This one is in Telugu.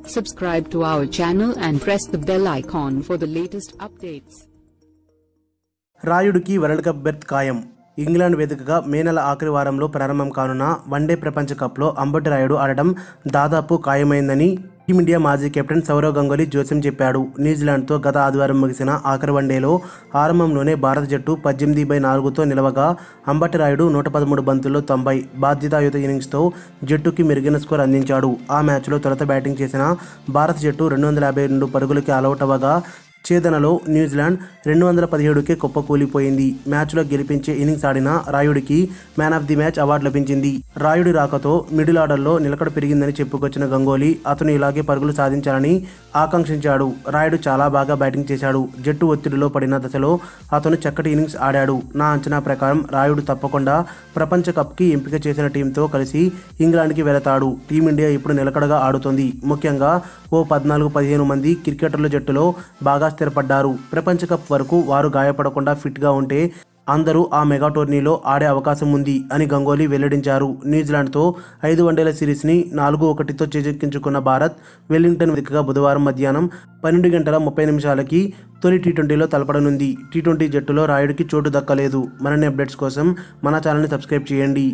Subscribe to our channel and press the bell icon for the latest updates. రాయుడికి వరల్డ్ కప్ బెర్త్ ఖాయం. ఇంగ్లాండ్ వేదికగా మే నెల ఆఖరి వారంలో ప్రారంభం కానున్న వన్డే ప్రపంచ కప్లో అంబటి రాయుడు ఆడటం దాదాపు ఖాయమైందని టీమిండియా మాజీ కెప్టెన్ సౌరవ్ గంగూలీ జోస్యం చెప్పాడు. న్యూజిలాండ్తో గత ఆదివారం ముగిసిన ఆఖరి వన్డేలో ఆరంభంలోనే భారత జట్టు 18/4తో నిలవగా అంబటి రాయుడు 113 బంతుల్లో 90 బాధ్యతాయుత ఇన్నింగ్స్తో జట్టుకి మెరుగైన స్కోర్ అందించాడు. ఆ మ్యాచ్లో తొలుత బ్యాటింగ్ చేసిన భారత జట్టు 252 పరుగులకి ఆలౌట్ అవ్వగా ఛేదనలో న్యూజిలాండ్ 217కే కుప్పకూలిపోయింది. మ్యాచ్లో గెలిపించే ఇన్నింగ్స్ ఆడిన రాయుడికి man of the match award లభించింది. రాయుడి రాకతో మిడిల్ ఆర్డర్లో నిలకడ పెరిగిందని చెప్పుకొచ్చిన గంగూలీ అతను ఇలాగే పరుగులు సాధించాలని ఆకాంక్షించాడు. రాయుడు చాలా బాగా బ్యాటింగ్ చేశాడు. జట్టు ఒత్తిడిలో పడిన దశలో అతను చక్కటి ఇన్నింగ్స్ ఆడాడు. నా అంచనా ప్రకారం రాయుడు తప్పకుండా ప్రపంచ కప్కి ఎంపిక చేసిన టీంతో కలిసి ఇంగ్లాండ్కి వెళతాడు. టీమిండియా ఇప్పుడు నిలకడగా ఆడుతోంది. ముఖ్యంగా ఓ 14-15 మంది క్రికెటర్ల జట్టులో బాగా స్థిరపడ్డారు. ప్రపంచ కప్ వరకు వారు గాయపడకుండా ఫిట్గా ఉంటే అందరూ ఆ మెగా టోర్నీలో ఆడే అవకాశం ఉంది అని గంగూలీ వెల్లడించారు. న్యూజిలాండ్తో 5 వన్డేల సిరీస్ని 4-1తో చేజిక్కించుకున్న భారత్ వెల్లింగ్టన్ వేదికగా బుధవారం మధ్యాహ్నం 12:30 తొలి టీ20లో తలపడనుంది. టీ20 జట్టులో రాయుడికి చోటు దక్కలేదు. మరిన్ని అప్డేట్స్ కోసం మన ఛానల్ని సబ్స్క్రైబ్ చేయండి.